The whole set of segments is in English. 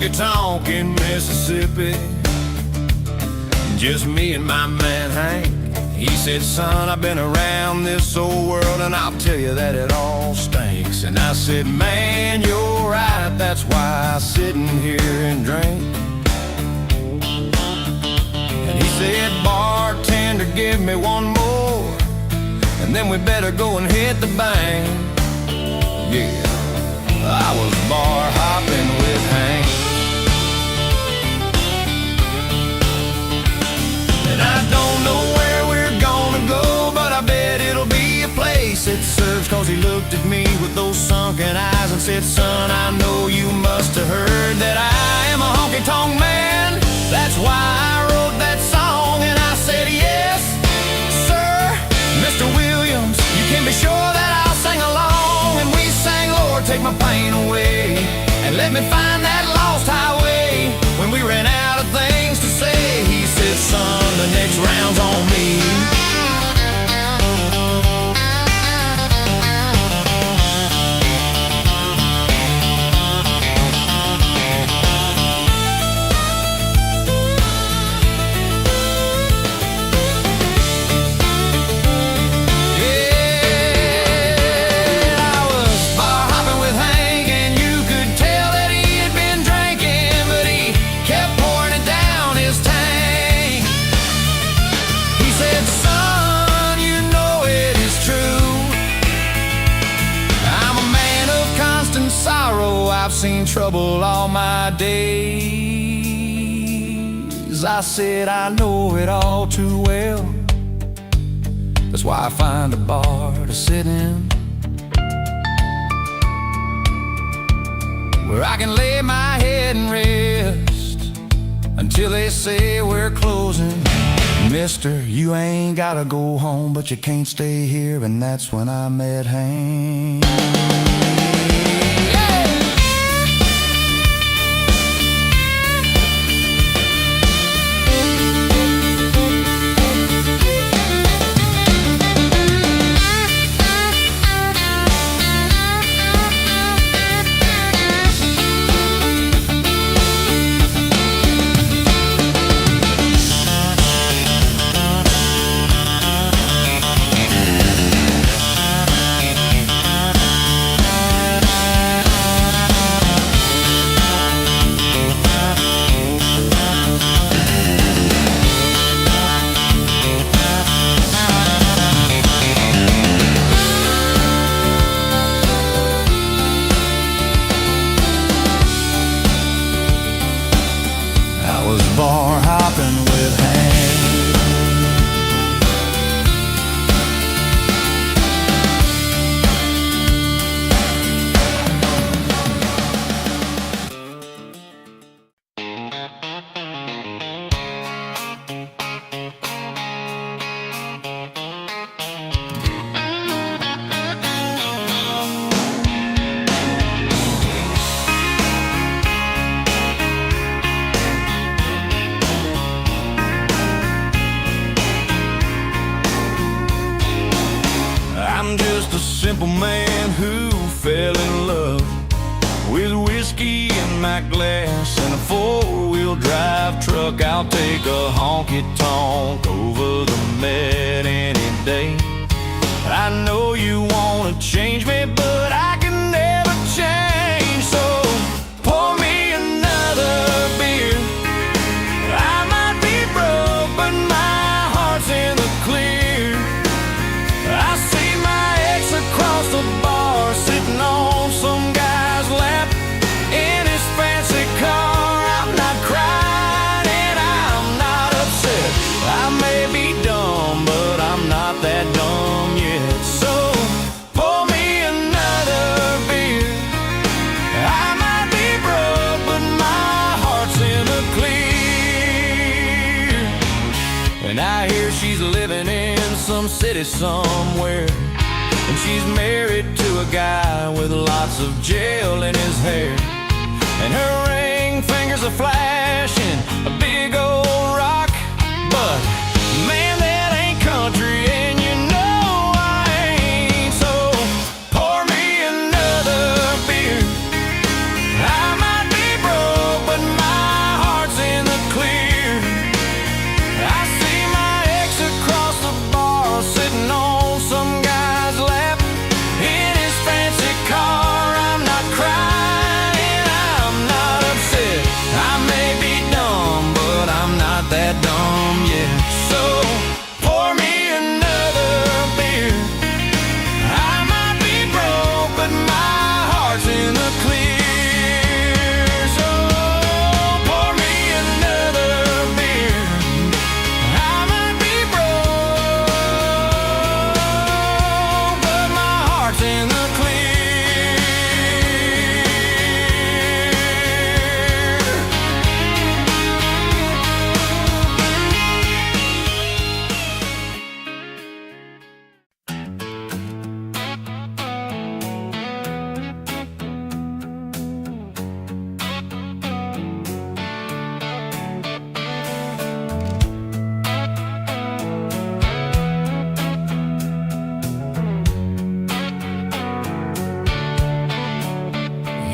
honky-tonk in Mississippi. Just me and my man Hank. He said, son, I've been around this old world and I'll tell you that it all stinks. And I said, man, you're right, that's why I sit in here and drink. And he said, bartender, give me one more, and then we better go and hit the bank. Yeah, I was bar hopping with Hank. And I don't know where we're gonna go, but I bet it'll be a place that serves. Cause he looked at me with those sunken eyes and said, son, I know you must have heard that I am a honky-tonk man. That's why I wrote that song. And I said, yes, sir, Mr. Williams, you can be sure that I'll sing along. And we sang, Lord, take my pain away, and let me find that lost highway. When we ran out of things to say, he said, son, the next round's on me. I've seen trouble all my days. I said I know it all too well. That's why I find a bar to sit in, where I can lay my head and rest until they say we're closing. Mister, you ain't gotta go home, but you can't stay here. And that's when I met Hank. Bar hopping with Hank. I'm just a simple man who fell in love with whiskey in my glass and a four-wheel drive truck. I'll take a honky-tonk over the Med any day. I know you wanna change me, but I can never change. So pour me another beer. I might be broke, but my heart's in the clear. I see my ex across the bar, sitting on some guy's lap in his fancy car. I'm not crying and I'm not upset. I may be dumb, but I'm not that dumb yet. So pour me another beer. I might be broke, but my heart's in the clear. And I hear she's living in some city somewhere, and she's married to a guy with lots of gel in his hair, and her ring fingers are flashing a big old rock. But man, that ain't country, and you know I ain't. So pour me another beer. I might be broke, but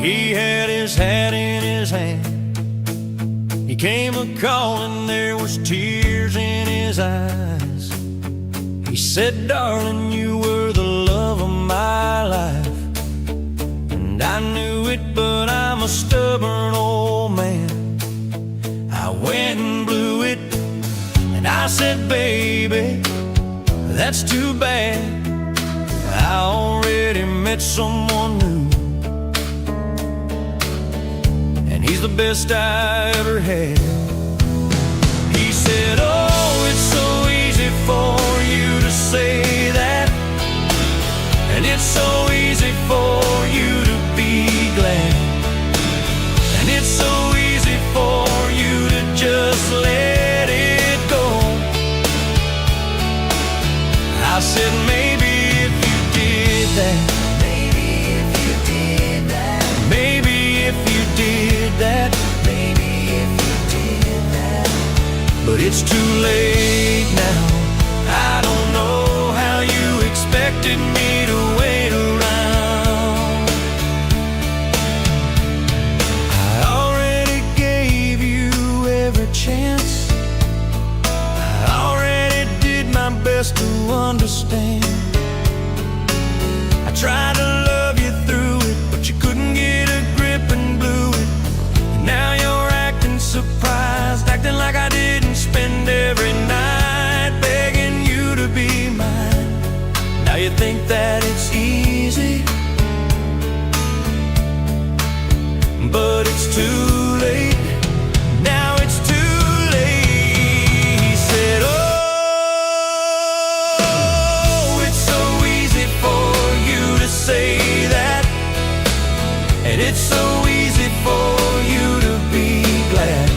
He had his hat in his hand. He came a-calling, there was tears in his eyes. He said, darling, you were the love of my life. And I knew it, but I'm a stubborn old man. I went and blew it, and I said, baby, that's too bad. I already met someone new, and he's the best I ever had. He said, oh, it's so easy for you to say that, and it's so easy for you to be glad, and it's so easy for you to just let it go. I said, maybe if you did that, maybe if you did that, maybe if you did that, maybe if you did that, but it's too late now. I don't know how you expected me to wait around. I already gave you every chance. I already did my best to understand. I tried to love you through it, but you couldn't get a grip and blew it. And now you're acting surprised, acting like I didn't spend every night begging you to be mine. Now you think that it's easy, but it's too late. Now it's too late. He said, oh, it's so easy for you to say that, and it's so easy for you to be glad,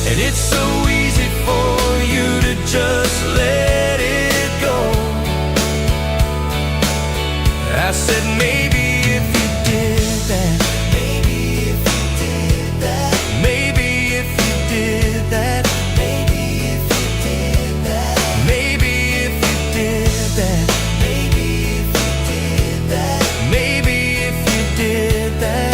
and it's so easy for you to just let it go. I said, maybe if you did that, maybe if you did that, maybe if you did that, maybe if you did that, maybe if you did that, maybe if you did that, maybe if you did that.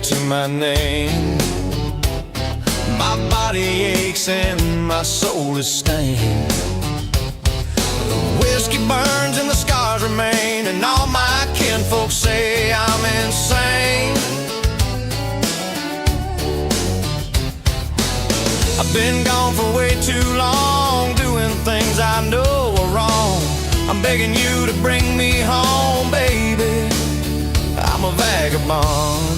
To my name, my body aches and my soul is stained. The whiskey burns and the scars remain, and all my kinfolk say I'm insane. I've been gone for way too long, doing things I know are wrong. I'm begging you to bring me home, baby. I'm a vagabond.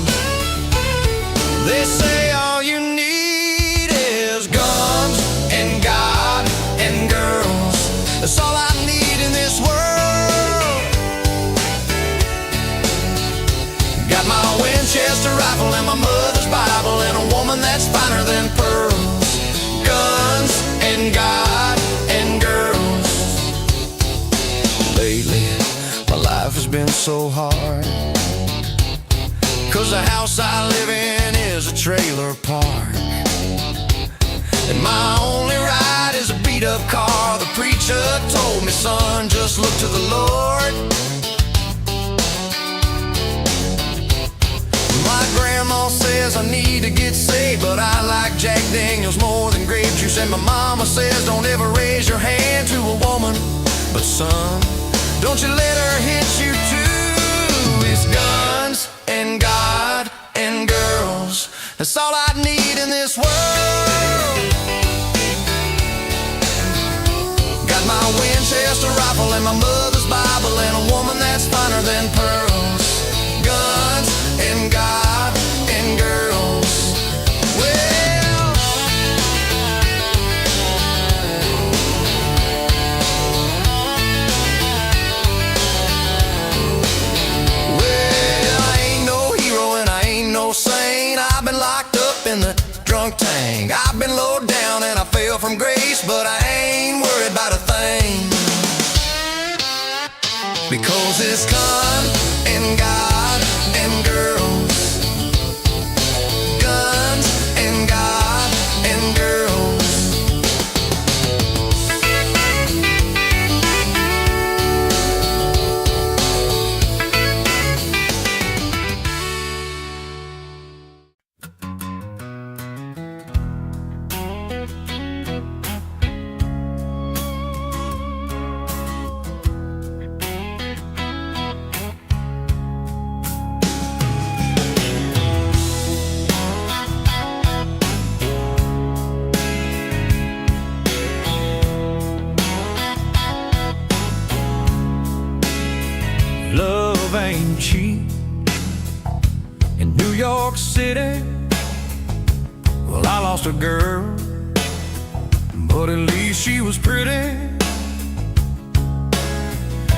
They say all you need is guns and God and girls. That's all I need in this world. Got my Winchester rifle and my mother's Bible and a woman that's finer than pearls. Guns and God and girls. Lately, my life has been so hard, 'cause the house I live in is a trailer park, and my only ride is a beat-up car. The preacher told me, son, just look to the Lord. My grandma says I need to get saved, but I like Jack Daniels more than grape juice. And my mama says don't ever raise your hand to a woman, but son, don't you let her hit you too. It's guns and God That's all I need in this world. Got my Winchester rifle and my mother's Bible and a woman that's finer than pearls. Guns and God and girls. I've been locked up in the drunk tank. I've been low down and I fell from grace, but I ain't worried about a thing, because it's gun and God and girls. Guns and God and girls. Love ain't cheap in New York City. Well, I lost a girl, but at least she was pretty.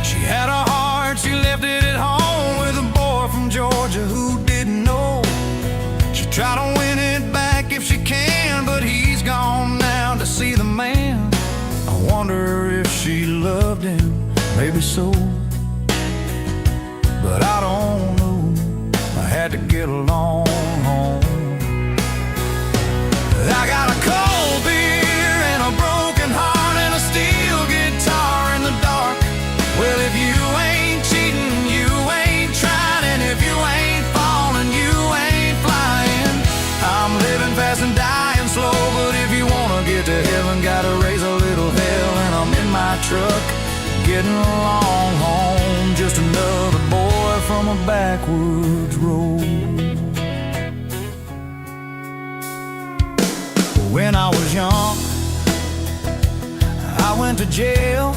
She had a heart, she left it at home with a boy from Georgia who didn't know. She tried to win it back if she can, but he's gone now to see the man. I wonder if she loved him, maybe so, but I don't know. I had to get along home. I got a cold beer and a broken heart and a steel guitar in the dark. Well, if you ain't cheating, you ain't trying, and if you ain't falling, you ain't flying. I'm living fast and dying slow, but if you wanna get to heaven, gotta raise a little hell. And I'm in my truck, getting along home, just another boy from a backwoods road. When I was young, I went to jail.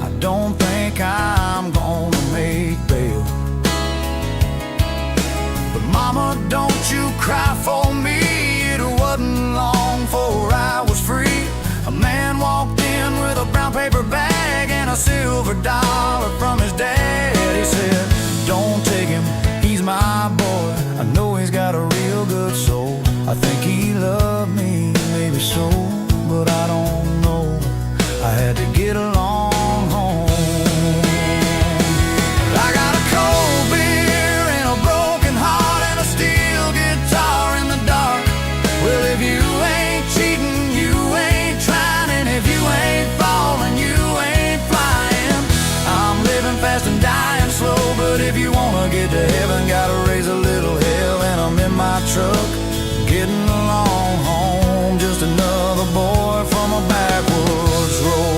I don't think I'm gonna make bail, but mama, don't you cry for me. It wasn't long before I was free. A man walked in with a brown paper bag and a silver dollar from his dad. He said, don't take him, he's my boy. I know he's got a real good soul. I think he loved me, maybe so, but I don't know. I had to get along home. I got a cold beer and a broken heart and a steel guitar in the dark. Well, if you ain't cheating, you ain't trying, and if you ain't falling, you ain't flying. I'm living fast and dying slow, but if you wanna get to heaven, gotta raise a little hell. And I'm in my truck, getting along home, just another boy from a backwoods road.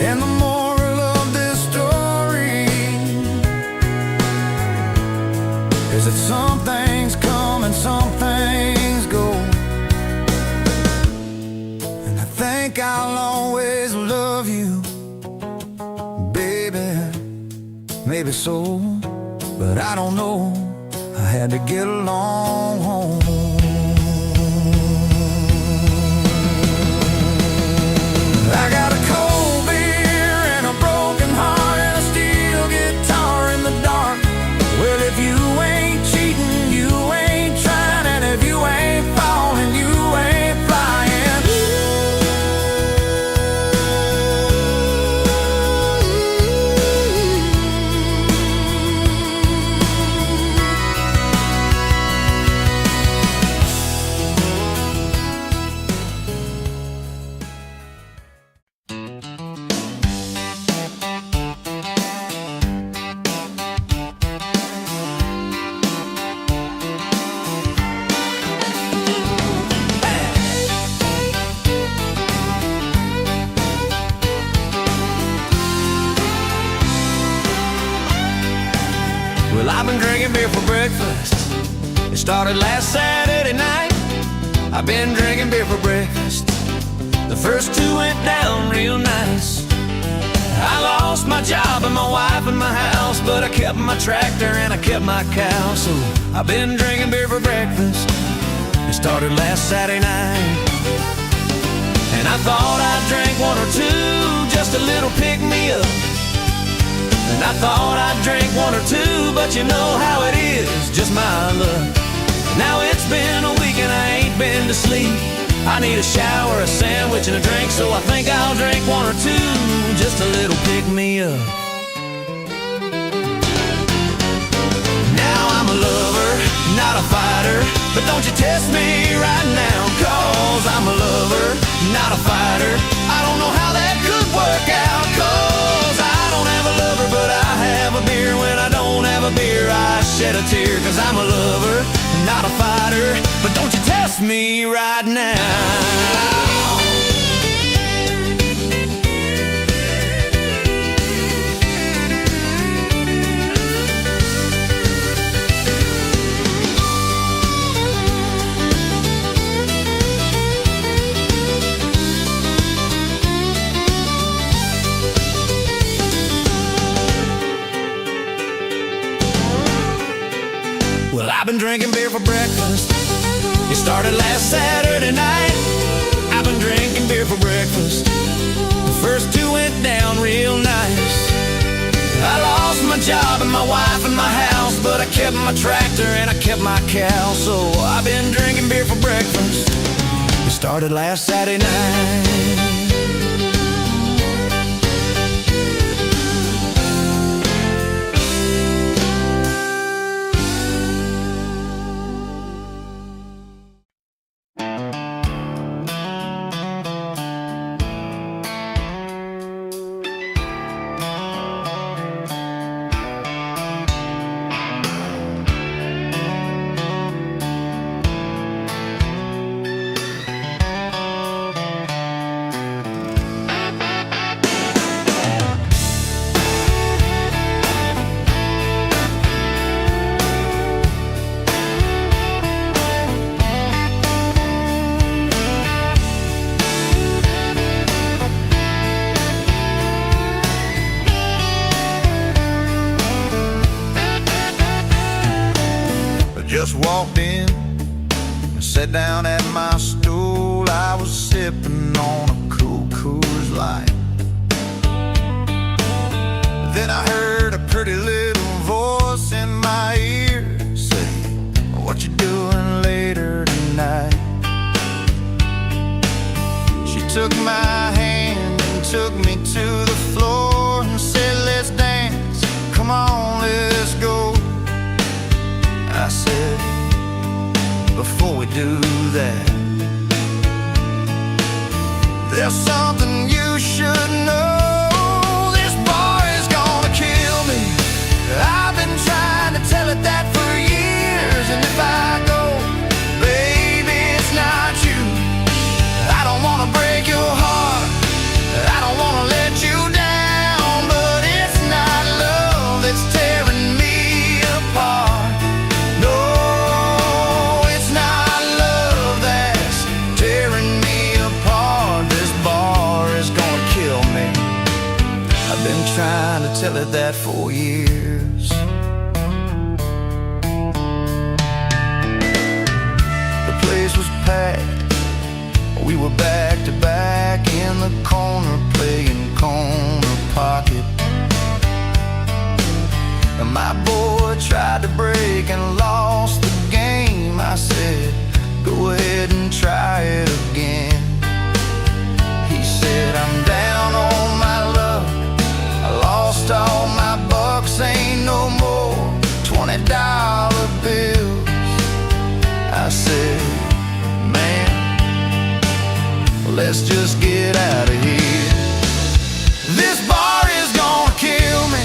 And the moral of this story is that some things come and some things go. And I think I'll always love you, baby, maybe so, but I don't know. I had to get along home. I got a cold beer and a broken heart and a steel guitar in the dark. Well, if you ain't cheating, you ain't trying, and if you ain't falling, you ain't flying. I've been drinking beer for breakfast. It started last Saturday night. I've been drinking beer for breakfast. The first two went down real nice. I lost my job and my wife and my house, but I kept my tractor and I kept my cow. So I've been drinking beer for breakfast. It started last Saturday night. And I thought I'd drink one or two, just a little pick-me-up. And I thought I'd drink one or two, but you know how it is, just my luck. Now it's been a week and I ain't been to sleep. I need a shower, a sandwich, and a drink, so I think I'll drink one or two, just a little pick-me-up. Now I'm a lover, not a fighter, but don't you test me right now, cause I'm a lover, not a fighter. I don't know how that could work out, cause I don't have a lover, but I have a beer. When I don't have a beer, I shed a tear, cause I'm a lover, not a fighter, but don't you test me right now. Well, I've been drinking beer for breakfast. It started last Saturday night. I've been drinking beer for breakfast. The first two went down real nice. I lost my job and my wife and my house, but I kept my tractor and I kept my cow. So I've been drinking beer for breakfast. It started last Saturday night. Just walked in and sat down at my stool. I was sipping on a cool Coors Light. Then I heard a pretty little voice in my ear say, "What you doing later tonight?" She took my hand and took me to the floor and said, "Let's dance, come on, let's go." I said, "Before we do that, there's something you should know. This bar is gonna kill me. I've been trying to tell it that for years. And if I go, baby, it's not you. I don't wanna break your heart. I don't wanna let you down. But it's not love that's tearing me apart. Trying to tell it that for years." The place was packed. We were back to back in the corner playing corner pocket. And my boy tried to break and lost the game. I said, "Go ahead and try it again." He said, "I'm down on my luck. I lost all my bucks, ain't no more $20 bills." I said, "Man, let's just get out of here. This bar is gonna kill me.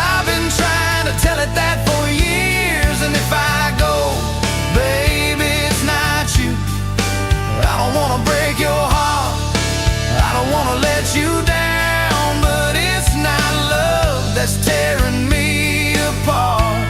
I've been trying to tell it that for years. And if I go, baby, it's not you. I don't wanna break your heart. I don't wanna let you down. But it's not love that's tearing me apart.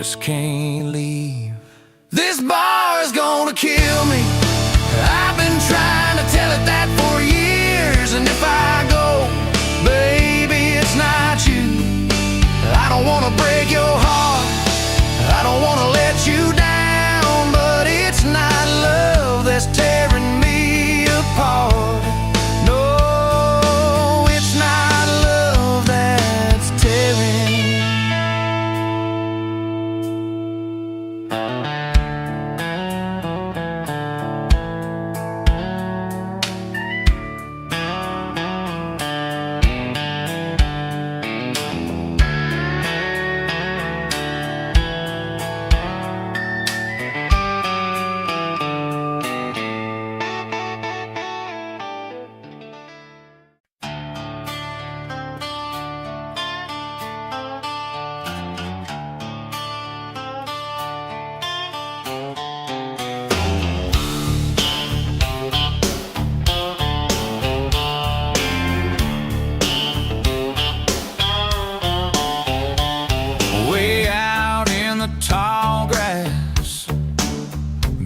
just can't leave. This bar is gonna kill me. I've been trying to tell it that for years. And if I go, baby, it's not you. I don't wanna break your heart, I don't wanna let you down, but it's not love that's tearing me apart. No, it's not love that's tearing.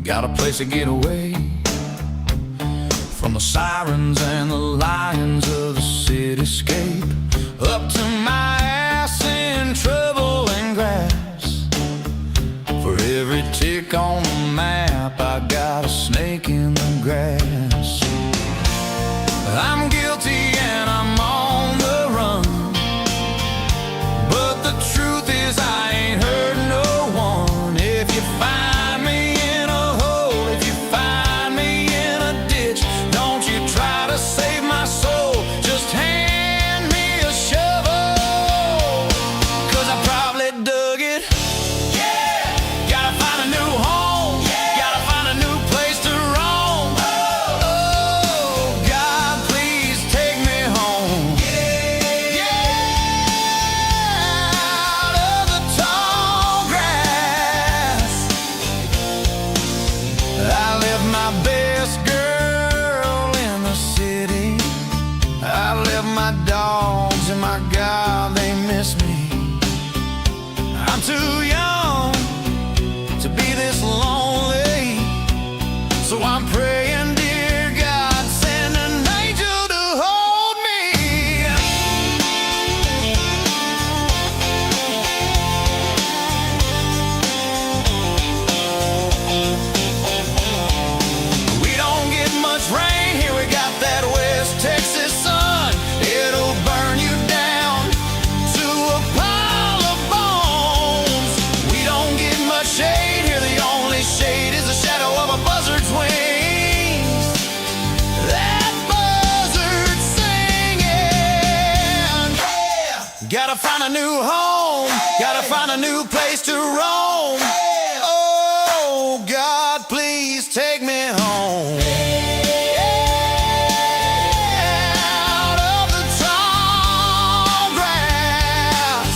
Got a place to get away from the sirens and the lions of the cityscape. Up to my ass in trouble and grass. For every tick on the map, I got a snake in the grass. I'm guilty and I'm on the run, but the truth is I ain't hurt no one. If you find me in a hole, if you find me in a ditch, don't you try to save my soul, just hand me a shovel, 'cause I probably dug it. Yeah, gotta find a new home, yeah, gotta find a new place to roam. Oh, God, please take me home. Yeah, out of the tall grass. I left my best girl in the city. I left my dogs, and my God, they miss me. I'm too young to be this lonely, so I'm praying, dear God, send an angel to hold me. We don't get much rain here, we got that West Texas sun. It'll burn you down to a pile of bones. We don't get much shade here, the only shade is the shadow of a buzzard's wings. That buzzard singing. Gotta find a new home, gotta find a new place to roam. Oh, God, please take me home. Out of the tall grass.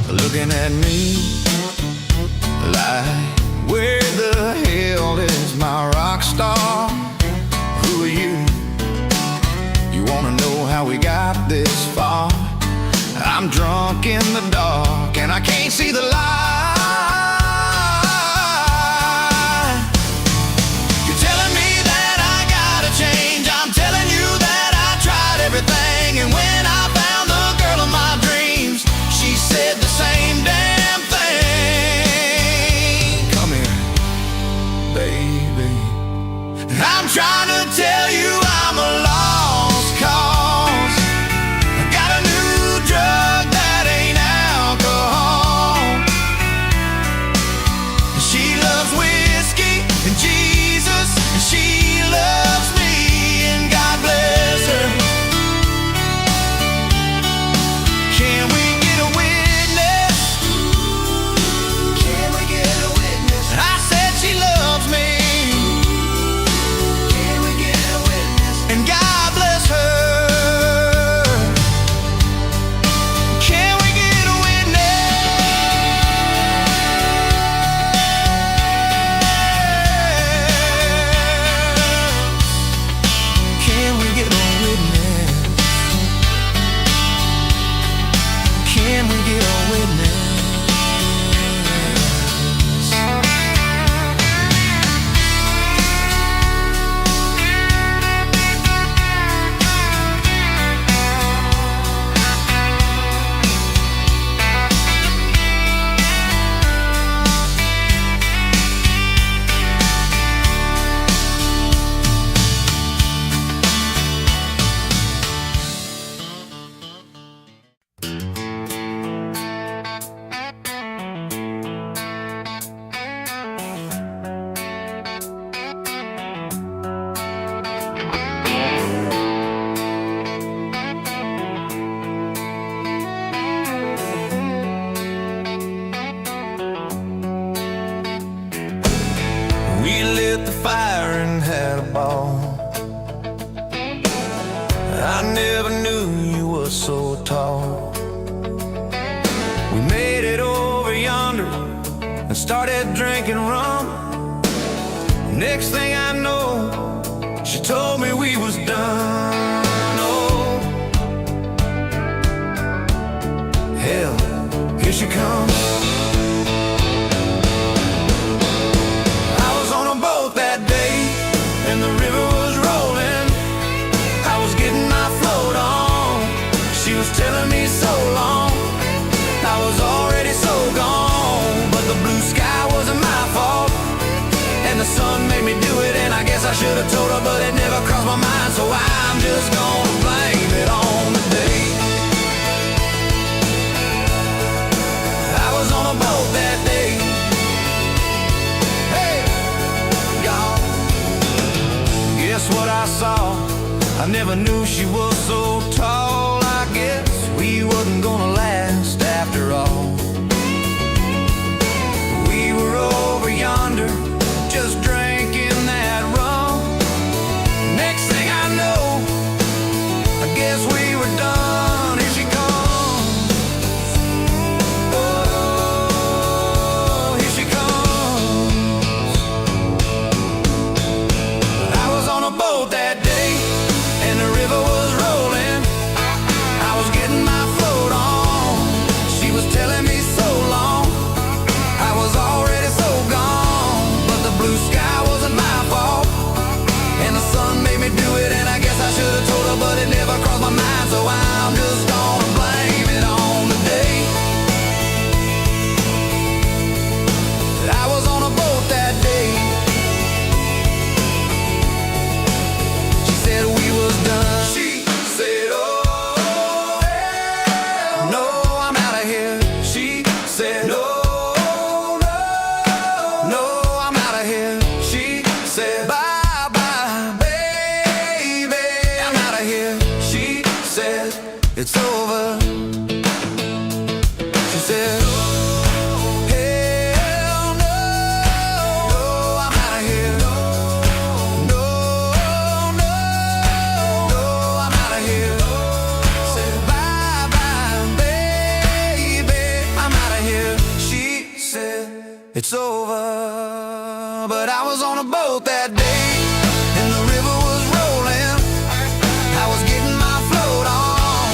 looking at me like, where the hell is my rock star? Who are you? You wanna know how we got this far? I'm drunk in the dark and I can't see the light. You're telling me that I gotta change. I'm telling you that I tried everything, and when I found the girl of my dreams, she said the same damn thing. Come here, baby. I'm trying to tell you I'm a lost cause. I got a new drug that ain't alcohol. She loves whiskey and Jesus, and she loves me, and God bless her. Can we get a witness? Can we get a witness? I said she loves me. Can we get a witness? And God bless her. Can we get a witness? Can we get a witness? Can we get a witness? We lit the fire and had a ball. I never knew you were so tall. We made it over yonder and started drinking rum. Next thing I know, she told me we was done. Oh, hell, here she comes. I was on a boat that day, and the river was rolling. I was getting my float on. She was telling me so long. I was already so gone, but the blue sky wasn't my fault, and the sun made me do it. And I guess I should have told her, but it never crossed my mind, so I'm just gonna blame it on the day. I was on a boat that day. Hey, y'all, guess what I saw? I never knew she was so tall. I guess we wasn't gonna last after all. We were over yonder, just drinking that rum. Next thing I know, I guess we were done. Here she comes. Oh, here she comes. I was on a boat that day, and the river was rolling. I was getting my float on. She was telling me so long. I was already so gone, but the blue sky wasn't my fault, and the sun made me do it. And I guess I should have told her, but it never crossed my mind, so I'm just gonna blame it on the day. I was on a boat that day. She said we was done. She said, oh, hell no, I'm out of here. She said, no, no, no, I'm out of here. She said, bye, bye, baby, I'm out of here. She said, it's over. She said, hell no, no, I'm out of here. No, no, no, I'm out of here. Said, bye, bye, baby, I'm out it's over. But I was on a boat that day, and the river was rolling. I was getting my float on.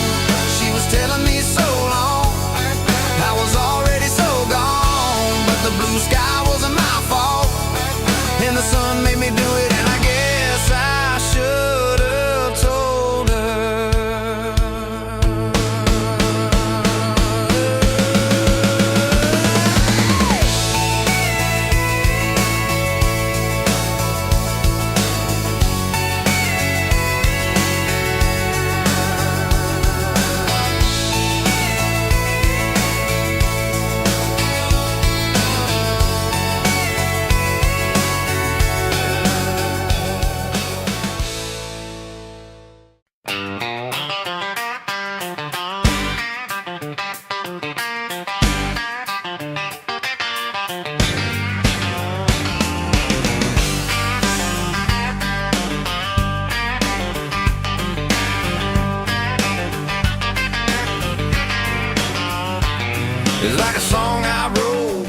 She was telling me so long. I was already so gone, but the blue sky wasn't my fault, and the sun made me do it, and I guess I should have told her. It's like a song I wrote,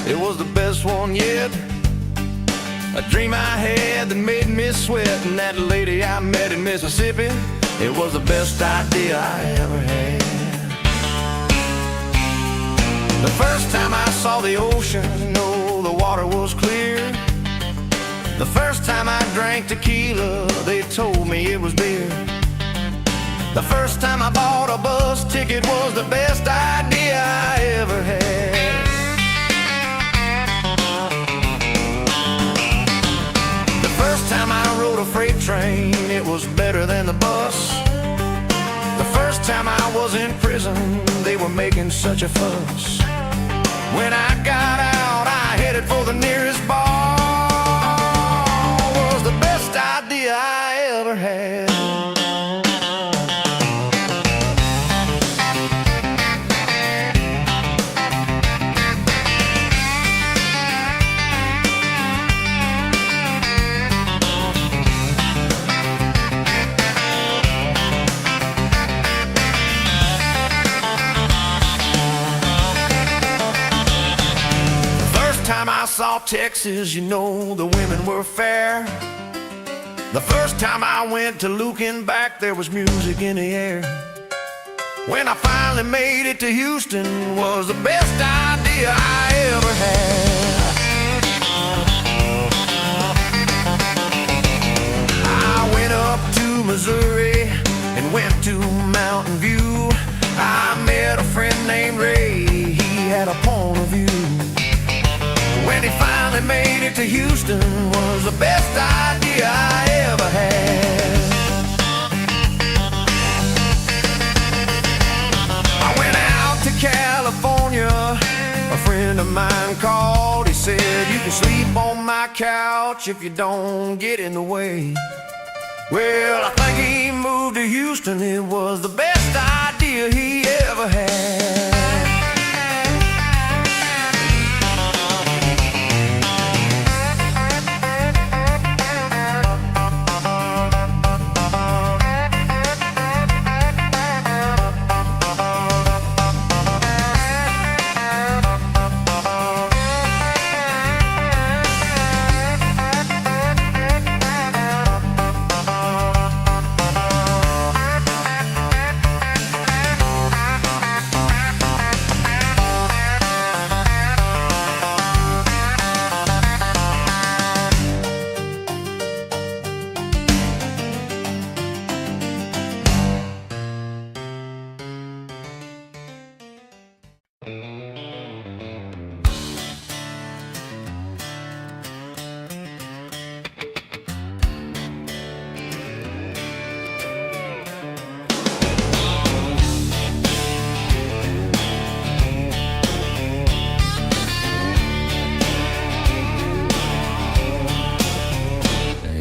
it was the best one yet. A dream I had that made me sweat, and that lady I met in Mississippi, it was the best idea I ever had. The first time I saw the ocean, oh, the water was clear. The first time I drank tequila, they told me it was beer. The first time I bought a bus ticket was the best idea I ever had. The first time I rode a freight train, it was better than the bus. The first time I was in prison, they were making such a fuss. When I got out, I headed for the nearest bar. It was the best idea I ever had. I saw Texas, you know, the women were fair. The first time I went to looking back, there was music in the air. When I finally made it to Houston, was the best idea I ever had. I went up to Missouri and went to Mountain View. I met a friend named Ray, he had a point of view. When he finally made it to Houston, was the best idea I ever had. I went out to California, a friend of mine called. He said, you can sleep on my couch if you don't get in the way. Well, I think he moved to Houston, it was the best idea he ever had.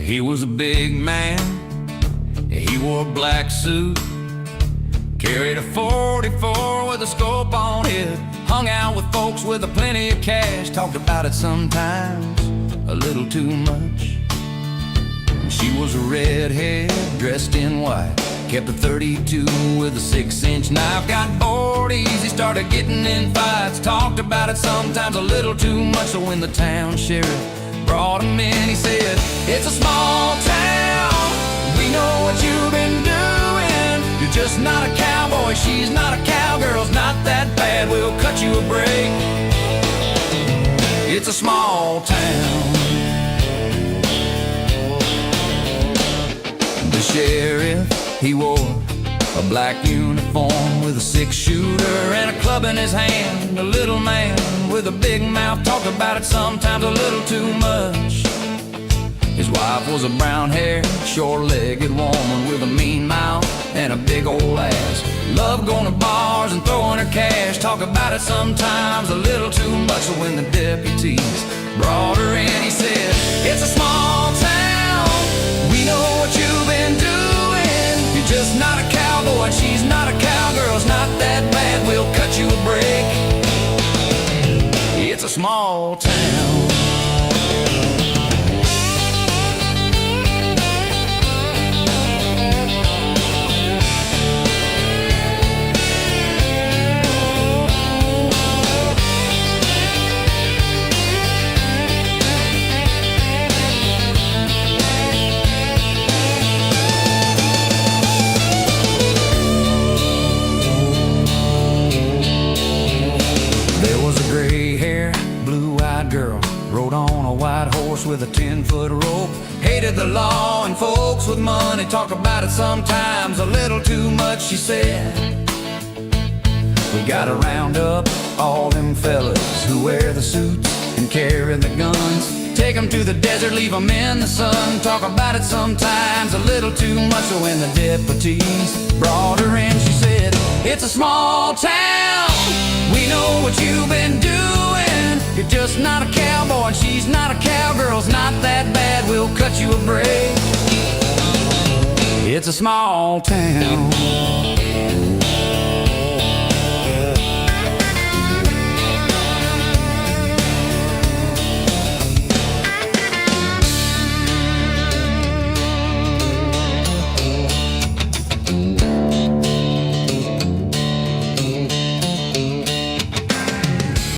He was a big man, he wore a black suit, carried a 44 with a scope on it, hung out with folks with a plenty of cash, talked about it sometimes a little too much. She was a redhead dressed in white, Kept a 32 with a 6-inch knife. Got bored easy, started getting in fights. Talked about it sometimes a little too much. So when the town sheriff brought him in, he said, it's a small town, we know what you've been doing. You're just not a cowboy, she's not a cowgirl. It's not that bad, we'll cut you a break. It's a small town. The sheriff, he wore a black uniform with a 6-shooter and a club in his hand. A little man with a big mouth, talked about it sometimes a little too much. His wife was a brown-haired, short-legged woman with a mean mouth and a big old ass. Loved going to bars and throwing her cash. Talk about it sometimes a little too much. So when the deputies brought her in, he said, it's a small town, we know what you've been doing. You're just not a cowboy, she's not a cowgirl. It's not that bad, we'll cut you a break. It's a small town. Girl rode on a white horse with a 10-foot rope. Hated the law and folks with money. Talk about it sometimes a little too much, she said. We gotta round up all them fellas who wear the suits and carry the guns. Take them to the desert, leave them in the sun. Talk about it sometimes a little too much. So when the deputies brought her in, she said, it's a small town, we know what you've been doing. You're just not a cowboy and she's not a cowgirl. It's not that bad, we'll cut you a break. It's a small town.